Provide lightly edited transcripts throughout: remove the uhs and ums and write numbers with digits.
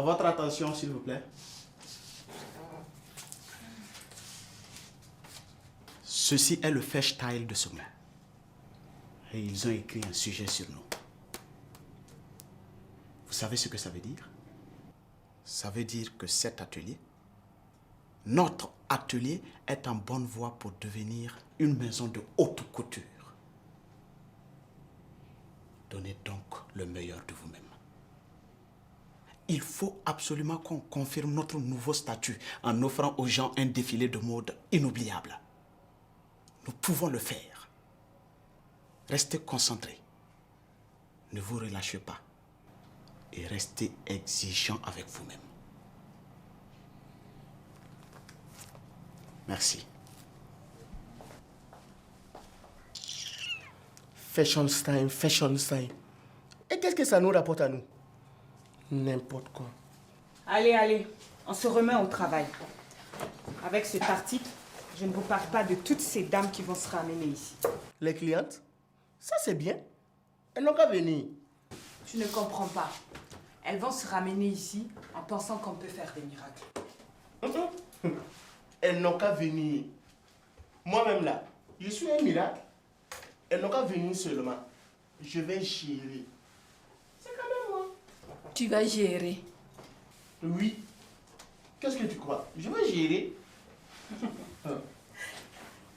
À votre attention, s'il vous plaît. Ceci est le freestyle de ce mois. Et ils ont écrit un sujet sur nous. Vous savez ce que ça veut dire? Ça veut dire que cet atelier, notre atelier, est en bonne voie pour devenir une maison de haute couture. Donnez donc le meilleur de vous-même. Il faut absolument qu'on confirme notre nouveau statut en offrant aux gens un défilé de mode inoubliable. Nous pouvons le faire. Restez concentrés. Ne vous relâchez pas. Et restez exigeants avec vous-même. Merci. Fashion style, fashion style. Et qu'est-ce que ça nous rapporte à nous? N'importe quoi. Allez, allez, on se remet au travail. Avec cet article, je ne vous parle pas de toutes ces dames qui vont se ramener ici. Les clientes? Ça c'est bien. Elles n'ont qu'à venir. Tu ne comprends pas. Elles vont se ramener ici en pensant qu'on peut faire des miracles. Elles n'ont qu'à venir. Moi-même là, je suis un miracle. Elles n'ont qu'à venir seulement. Je vais gérer. C'est quand même moi. Tu vas gérer. Oui. Qu'est-ce que tu crois? Je vais gérer.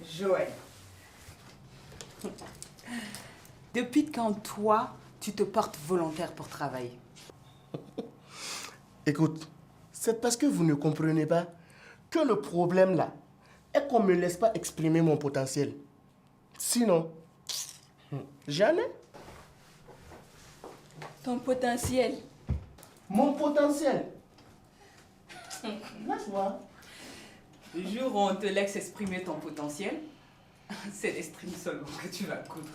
Joël. Depuis quand toi, tu te portes volontaire pour travailler? Écoute, c'est parce que vous ne comprenez pas que le problème là est qu'on ne me laisse pas exprimer mon potentiel. Sinon, jamais. Ton potentiel. Mon potentiel. Laisse-moi. Le jour où on te laisse exprimer ton potentiel, c'est les strings seulement que tu vas coudre.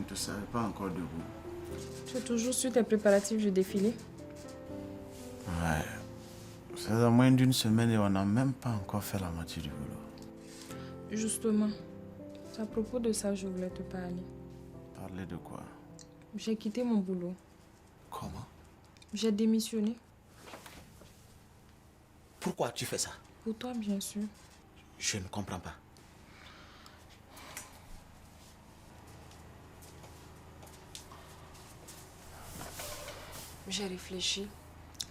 Tu ne savais pas encore debout. Tu es toujours sur tes préparatifs du défilé? Ouais. C'est à moins d'une semaine et on n'a même pas encore fait la moitié du boulot. Justement, c'est à propos de ça que je voulais te parler. Parler de quoi? J'ai quitté mon boulot. Comment? J'ai démissionné. Pourquoi tu fais ça? Pour toi, bien sûr. Je ne comprends pas. J'ai réfléchi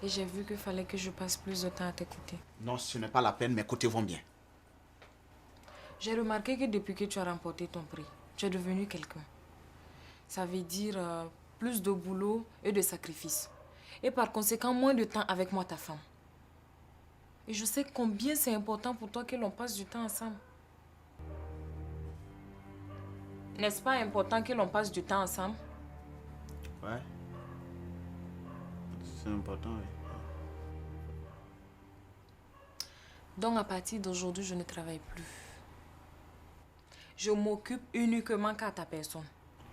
et j'ai vu qu'il fallait que je passe plus de temps à t'écouter. Non, ce n'est pas la peine, mes côtés vont bien. J'ai remarqué que depuis que tu as remporté ton prix, tu es devenu quelqu'un. Ça veut dire plus de boulot et de sacrifices. Et par conséquent, moins de temps avec moi, ta femme. Et je sais combien c'est important pour toi que l'on passe du temps ensemble. N'est-ce pas important que l'on passe du temps ensemble? Ouais. C'est important, oui. Donc à partir d'aujourd'hui, je ne travaille plus. Je m'occupe uniquement qu'à ta personne.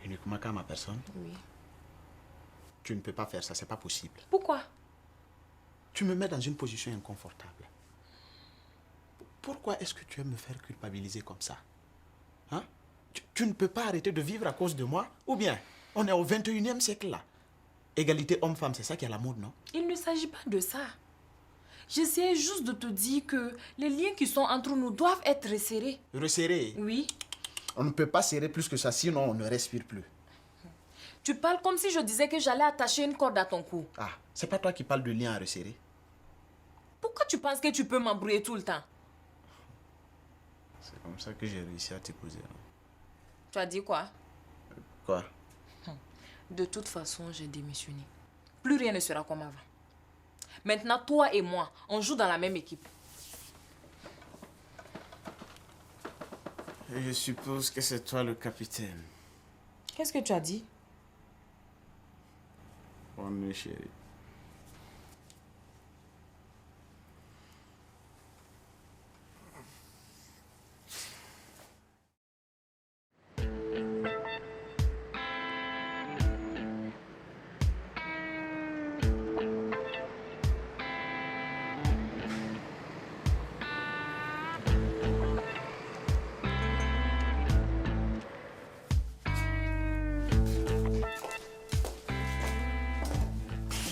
Uniquement qu'à ma personne? Oui. Tu ne peux pas faire ça, c'est pas possible. Pourquoi? Tu me mets dans une position inconfortable. Pourquoi est-ce que tu aimes me faire culpabiliser comme ça? Hein? Tu ne peux pas arrêter de vivre à cause de moi? Ou bien, on est au 21e siècle là. Égalité homme-femme, c'est ça qui est à la mode, non? Il ne s'agit pas de ça. J'essayais juste de te dire que les liens qui sont entre nous doivent être resserrés. Resserrés? Oui. On ne peut pas serrer plus que ça, sinon on ne respire plus. Tu parles comme si je disais que j'allais attacher une corde à ton cou. Ah, c'est pas toi qui parles de lien à resserrer? penses que tu peux m'embrouiller tout le temps? C'est comme ça que j'ai réussi à t'épouser. Hein. Tu as dit quoi? Quoi? De toute façon, j'ai démissionné. Plus rien ne sera comme avant. Maintenant, toi et moi, on joue dans la même équipe. Et je suppose que c'est toi le capitaine. Qu'est-ce que tu as dit? Bonne nuit, chérie.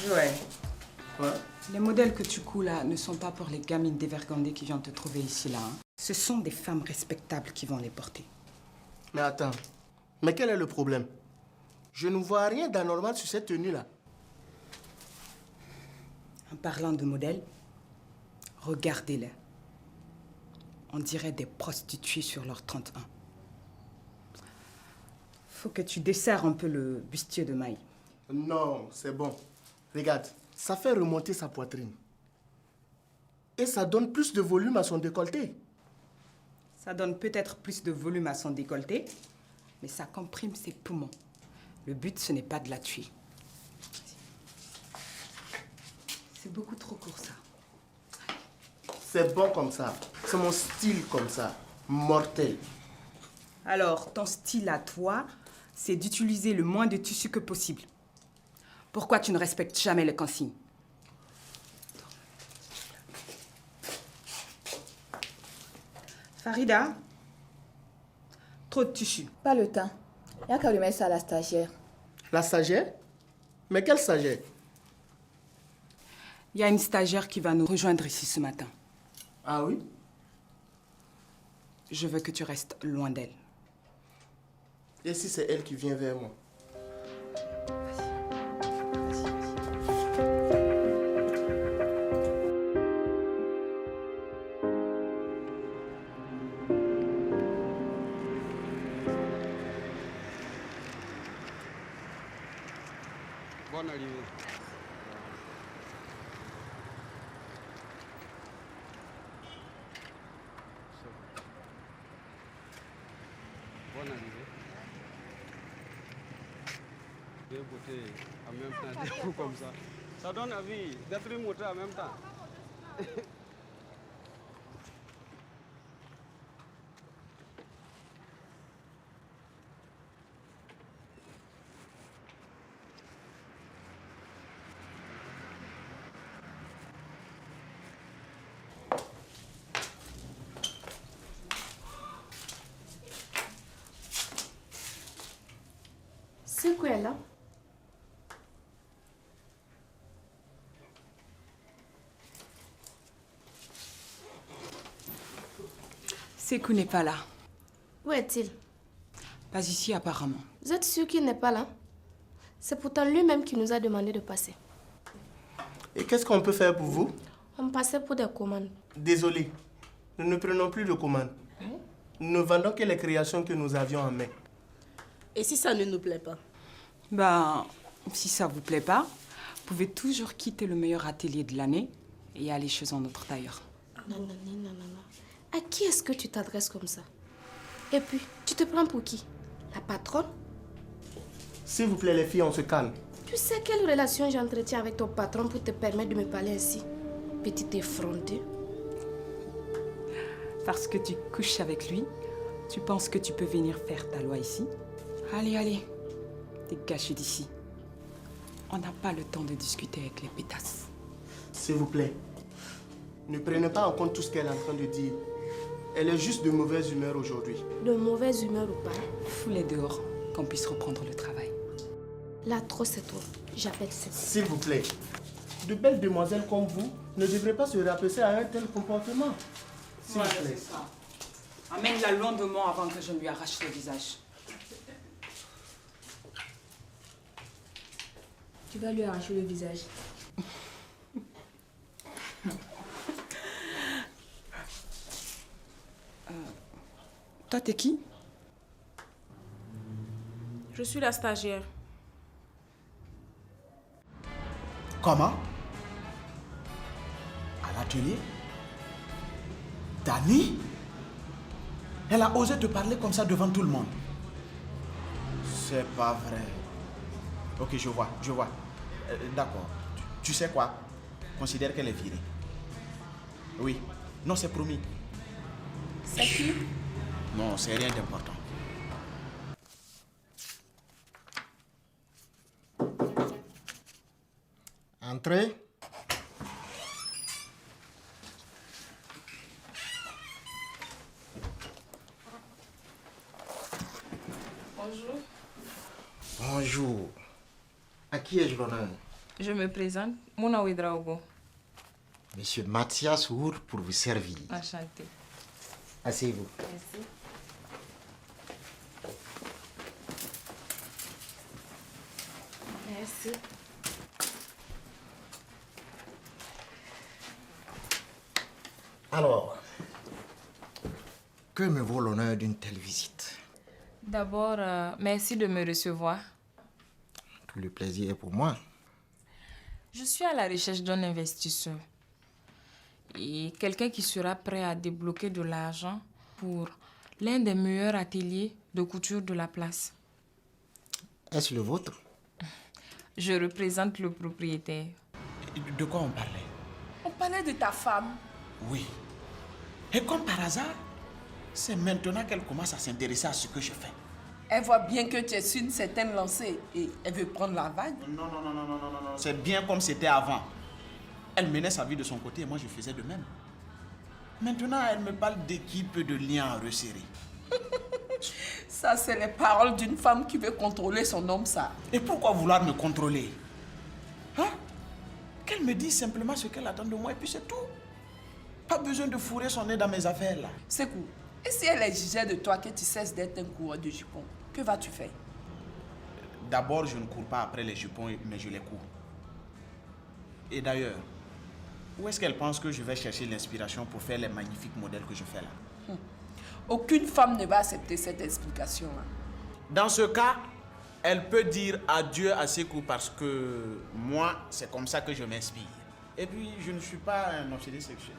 Joël, Ouais. les modèles que tu couds là ne sont pas pour les gamines dévergondées qui viennent te trouver ici là. Hein. Ce sont des femmes respectables qui vont les porter. Mais attends, mais quel est le problème? Je ne vois rien d'anormal sur cette tenue-là. En parlant de modèles, regardez-les. On dirait des prostituées sur leur 31. Faut que tu desserres un peu le bustier de Maï. Non, c'est bon. Regarde, ça fait remonter sa poitrine. Et ça donne plus de volume à son décolleté. Ça donne peut-être plus de volume à son décolleté, mais ça comprime ses poumons. Le but, ce n'est pas de la tuer. C'est beaucoup trop court, ça. C'est bon comme ça. C'est mon style comme ça. Mortel. Alors, ton style à toi, c'est d'utiliser le moins de tissu que possible. Pourquoi tu ne respectes jamais les consignes? Farida, trop de tissu. Pas le temps. Il n'y a qu'à remettre ça à la stagiaire. La stagiaire? Mais quelle stagiaire? Il y a une stagiaire qui va nous rejoindre ici ce matin. Ah oui? Je veux que tu restes loin d'elle. Et si c'est elle qui vient vers moi? Bonne arrivée. Bonne arrivée. Deux beautés en même temps, des coups comme ça. Ça donne envie d'être une moto en même temps. C'est quoi là? Sekou n'est pas là. Où est-il? Pas ici apparemment. Vous êtes sûr qu'il n'est pas là? C'est pourtant lui-même qui nous a demandé de passer. Et qu'est-ce qu'on peut faire pour vous? On passait pour des commandes. Désolé, nous ne prenons plus de commandes. Nous ne vendons que les créations que nous avions en main. Et si ça ne nous plaît pas? Ben, si ça vous plaît pas, vous pouvez toujours quitter le meilleur atelier de l'année et aller chez un autre tailleur. Non, non, non, non, non. À qui est-ce que tu t'adresses comme ça? Et puis, tu te prends pour qui? La patronne? S'il vous plaît, les filles, on se calme. Tu sais quelle relation j'entretiens avec ton patron pour te permettre de me parler ainsi? Petite effrontée. Parce que tu couches avec lui, tu penses que tu peux venir faire ta loi ici? Allez, allez, dégage d'ici. On n'a pas le temps de discuter avec les pétasses. S'il vous plaît, ne prenez pas en compte tout ce qu'elle est en train de dire. Elle est juste de mauvaise humeur aujourd'hui. De mauvaise humeur ou pas? Fous-les dehors, qu'on puisse reprendre le travail. Là, trop c'est trop. J'appelle ça. S'il vous plaît, de belles demoiselles comme vous ne devraient pas se rabaisser à un tel comportement. S'il vous plaît. ça. Amène-la loin de moi avant que je ne lui arrache le visage. Tu vas lui arracher le visage. Toi, t'es qui? Je suis la stagiaire. Comment? À l'atelier? Dani? Elle a osé te parler comme ça devant tout le monde. C'est pas vrai. Ok, je vois. D'accord. Tu sais quoi? Considère qu'elle est virée. Oui. Non, c'est promis. C'est qui? Non, c'est rien d'important. Entrez. Bonjour. Bonjour. À qui ai-je l'honneur? Je me présente, Mona Ouedraogo. Monsieur Mathias Wour pour vous servir. Enchantée. Asseyez-vous. Merci. Merci. Alors, que me vaut l'honneur d'une telle visite? D'abord, merci de me recevoir. Tout le plaisir est pour moi. Je suis à la recherche d'un investisseur et quelqu'un qui sera prêt à débloquer de l'argent pour l'un des meilleurs ateliers de couture de la place. Est-ce le vôtre? Je représente le propriétaire. De quoi on parlait? On parlait de ta femme. Oui. Et comme par hasard, c'est maintenant qu'elle commence à s'intéresser à ce que je fais. Elle voit bien que tu es sur une certaine lancée et elle veut prendre la vague. Non. C'est bien comme c'était avant. Elle menait sa vie de son côté et moi je faisais de même. Maintenant, elle me parle d'équipe de liens à resserrer. Ça, c'est les paroles d'une femme qui veut contrôler son homme, ça. Et pourquoi vouloir me contrôler? Hein? Qu'elle me dise simplement ce qu'elle attend de moi et puis c'est tout. Pas besoin de fourrer son nez dans mes affaires là. C'est cool. Et si elle exigeait de toi que tu cesses d'être un coureur de jupons, que vas-tu faire? D'abord, je ne cours pas après les jupons, mais je les cours. Et d'ailleurs, où est-ce qu'elle pense que je vais chercher l'inspiration pour faire les magnifiques modèles que je fais là? Aucune femme ne va accepter cette explication. Dans ce cas, elle peut dire adieu à ses coups parce que moi, c'est comme ça que je m'inspire. Et puis, je ne suis pas un obsédé sexuel.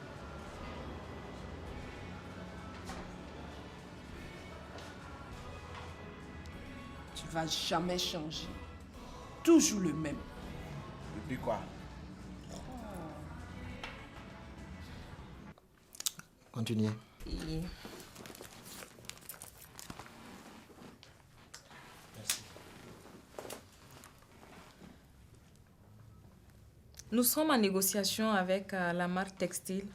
Tu vas jamais changer. Toujours le même. Et puis quoi? Continuez. Et nous sommes en négociation avec la marque textile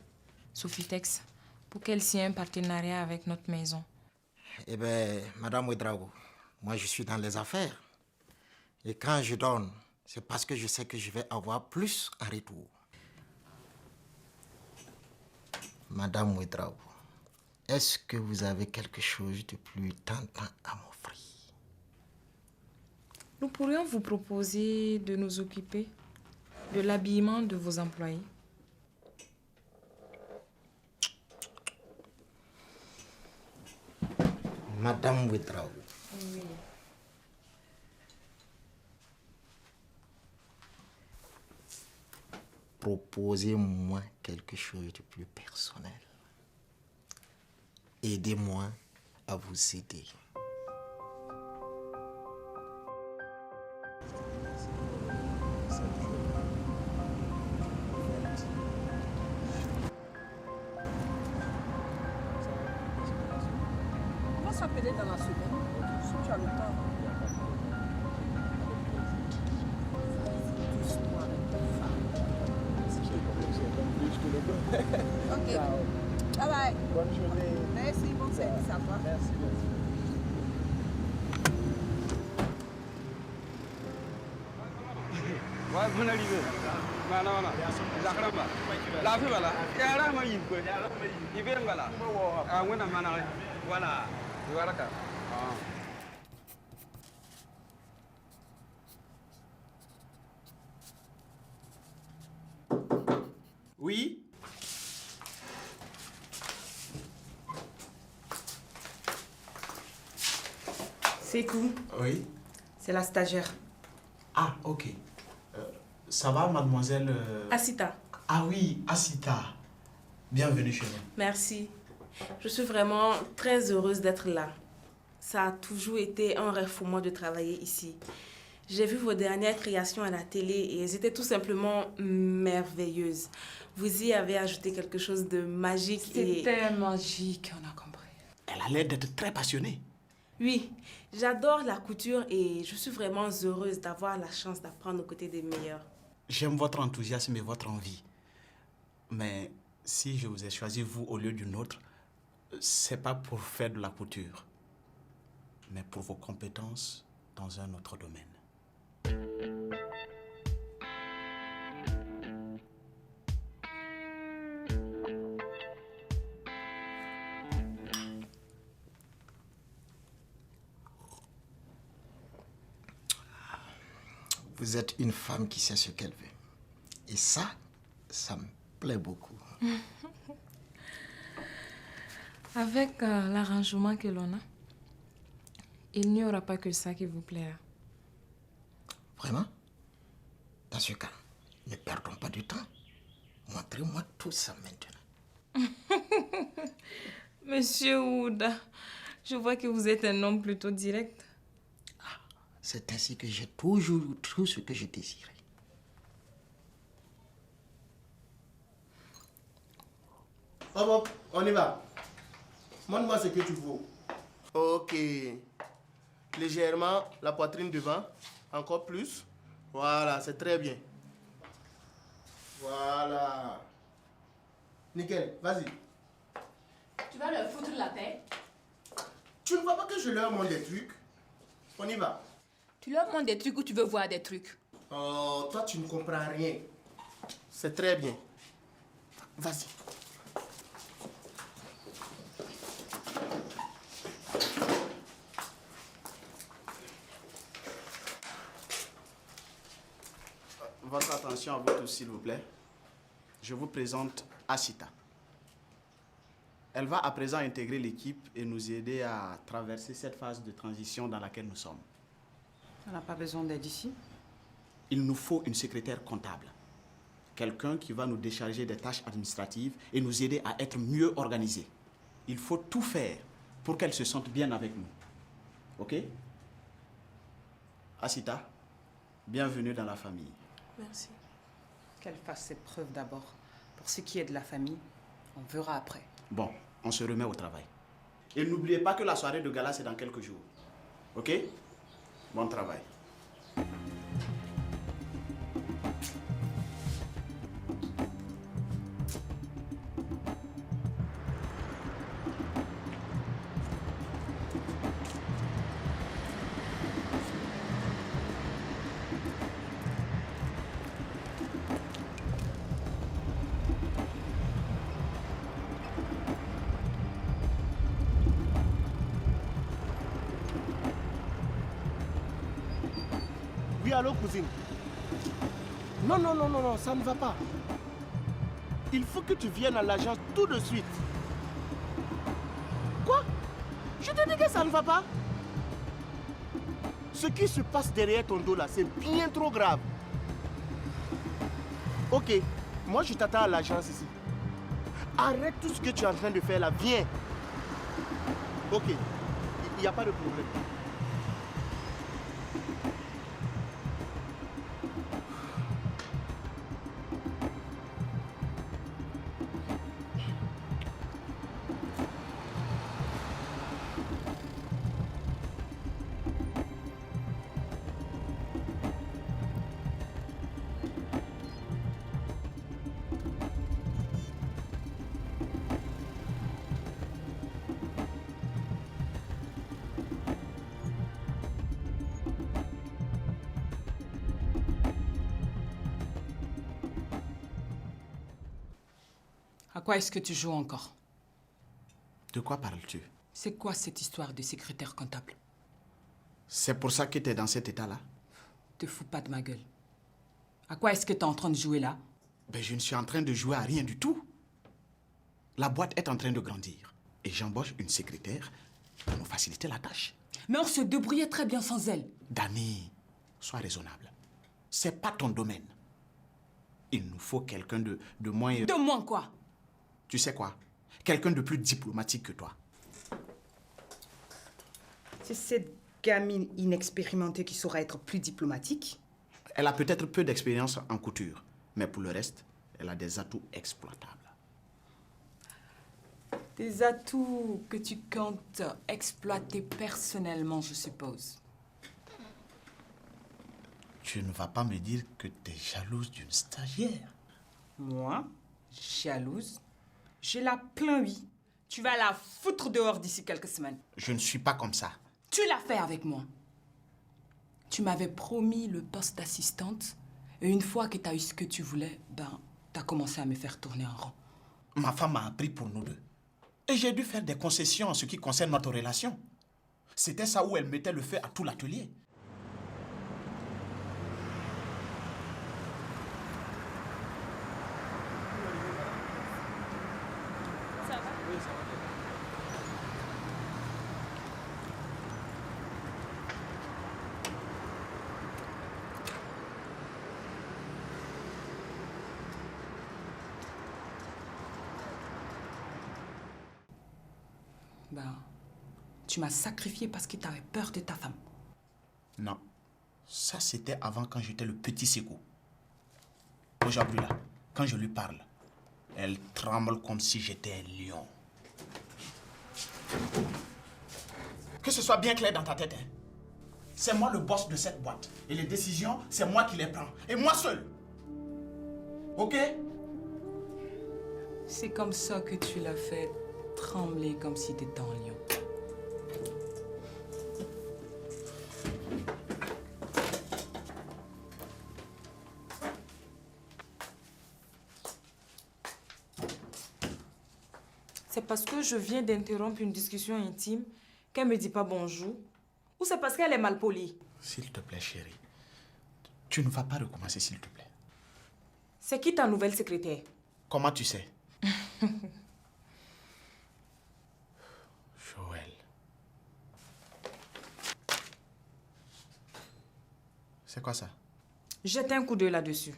Sofitex pour qu'elle signe un partenariat avec notre maison. Eh bien, Madame Ouedraogo, moi je suis dans les affaires. Et quand je donne, c'est parce que je sais que je vais avoir plus en retour. Madame Ouedraogo, est-ce que vous avez quelque chose de plus tentant à m'offrir? Nous pourrions vous proposer de nous occuper de l'habillement de vos employés. Madame Ouedraogo. Oui. Proposez-moi quelque chose de plus personnel. Aidez-moi à vous aider. On va s'appeler dans la semaine, si tu as le temps. Doucement avec ta femme. Ok. Bye bye. Bonne journée. Merci, bon service à toi. Merci. Ouais, bonne arrivée. Voilà. Zakramba. La fille, voilà. Yara ma yinko. Ibere ngala. Ah, ngona mana. Voilà. Voilà ka. Ah. Oui? C'est tout. Oui. C'est la stagiaire. Ah, ok. Ça va, mademoiselle Asita. Ah oui, Asita. Bienvenue chez nous. Merci. Je suis vraiment très heureuse d'être là. Ça a toujours été un rêve pour moi de travailler ici. J'ai vu vos dernières créations à la télé et elles étaient tout simplement merveilleuses. Vous y avez ajouté quelque chose de magique C'était magique, on a compris. Elle a l'air d'être très passionnée. Oui, j'adore la couture et je suis vraiment heureuse d'avoir la chance d'apprendre aux côtés des meilleurs. J'aime votre enthousiasme et votre envie. Mais si je vous ai choisi, vous, au lieu d'une autre, c'est pas pour faire de la couture, mais pour vos compétences dans un autre domaine. Vous êtes une femme qui sait ce qu'elle veut. Et ça me plaît beaucoup. Avec l'arrangement que l'on a, il n'y aura pas que ça qui vous plaira. Vraiment? Dans ce cas, ne perdons pas du temps. Montrez-moi tout ça maintenant. Monsieur Ouda, je vois que vous êtes un homme plutôt direct. C'est ainsi que j'ai toujours eu tout ce que je désirais. Hop, hop, on y va. Montre-moi ce que tu veux. Ok. Légèrement, la poitrine devant. Encore plus. Voilà, c'est très bien. Voilà. Nickel, vas-y. Tu vas leur foutre la paix. Tu ne vois pas que je leur montre des trucs? On y va. Tu leur montres des trucs ou tu veux voir des trucs? Oh, toi, tu ne comprends rien. C'est très bien. Vas-y. Votre attention à vous tous, s'il vous plaît. Je vous présente Asita. Elle va à présent intégrer l'équipe et nous aider à traverser cette phase de transition dans laquelle nous sommes. On n'a pas besoin d'aide ici. Il nous faut une secrétaire comptable. Quelqu'un qui va nous décharger des tâches administratives et nous aider à être mieux organisés. Il faut tout faire pour qu'elle se sente bien avec nous. Ok? Asita, bienvenue dans la famille. Merci. Qu'elle fasse ses preuves d'abord. Pour ce qui est de la famille, on verra après. Bon, on se remet au travail. Et n'oubliez pas que la soirée de gala, c'est dans quelques jours. Ok? Bon travail. Oui, allô, cousine. Non, non, non, non, non, ça ne va pas. Il faut que tu viennes à l'agence tout de suite. Quoi? Je te dis que ça ne va pas. Ce qui se passe derrière ton dos là, c'est bien trop grave. Ok, moi je t'attends à l'agence ici. Arrête tout ce que tu es en train de faire là, viens. Ok, il n'y a pas de problème. À quoi est-ce que tu joues encore? De quoi parles-tu? C'est quoi cette histoire de secrétaire comptable? C'est pour ça que tu es dans cet état-là? Te fous pas de ma gueule. À quoi est-ce que tu es en train de jouer là? Ben, je ne suis en train de jouer à rien du tout. La boîte est en train de grandir. Et j'embauche une secrétaire pour nous faciliter la tâche. Mais on se débrouillait très bien sans elle. Dani, sois raisonnable. C'est pas ton domaine. Il nous faut quelqu'un de moins... De moins quoi? Tu sais quoi? Quelqu'un de plus diplomatique que toi. C'est cette gamine inexpérimentée qui saura être plus diplomatique. Elle a peut-être peu d'expérience en couture, mais pour le reste, elle a des atouts exploitables. Des atouts que tu comptes exploiter personnellement, je suppose. Tu ne vas pas me dire que tu es jalouse d'une stagiaire. Moi, jalouse? J'ai la plein oui. Tu vas la foutre dehors d'ici quelques semaines. Je ne suis pas comme ça. Tu l'as fait avec moi. Tu m'avais promis le poste d'assistante et une fois que tu as eu ce que tu voulais, tu as commencé à me faire tourner en rond. Ma femme m'a appris pour nous deux. Et j'ai dû faire des concessions en ce qui concerne notre relation. C'était ça où elle mettait le feu à tout l'atelier. Tu m'as sacrifié parce que tu avais peur de ta femme. Non. Ça, c'était avant quand j'étais le petit Sékou. Aujourd'hui, là, quand je lui parle, elle tremble comme si j'étais un lion. Que ce soit bien clair dans ta tête, hein. C'est moi le boss de cette boîte. Et les décisions, c'est moi qui les prends. Et moi seul. Ok? C'est comme ça que tu l'as fait trembler comme si t'étais un lion. C'est parce que je viens d'interrompre une discussion intime qu'elle me dit pas bonjour? Ou c'est parce qu'elle est mal polie? S'il te plaît, chérie. Tu ne vas pas recommencer, s'il te plaît. C'est qui ta nouvelle secrétaire? Comment tu sais? Joël. C'est quoi ça? Jette un coup d'œil là-dessus.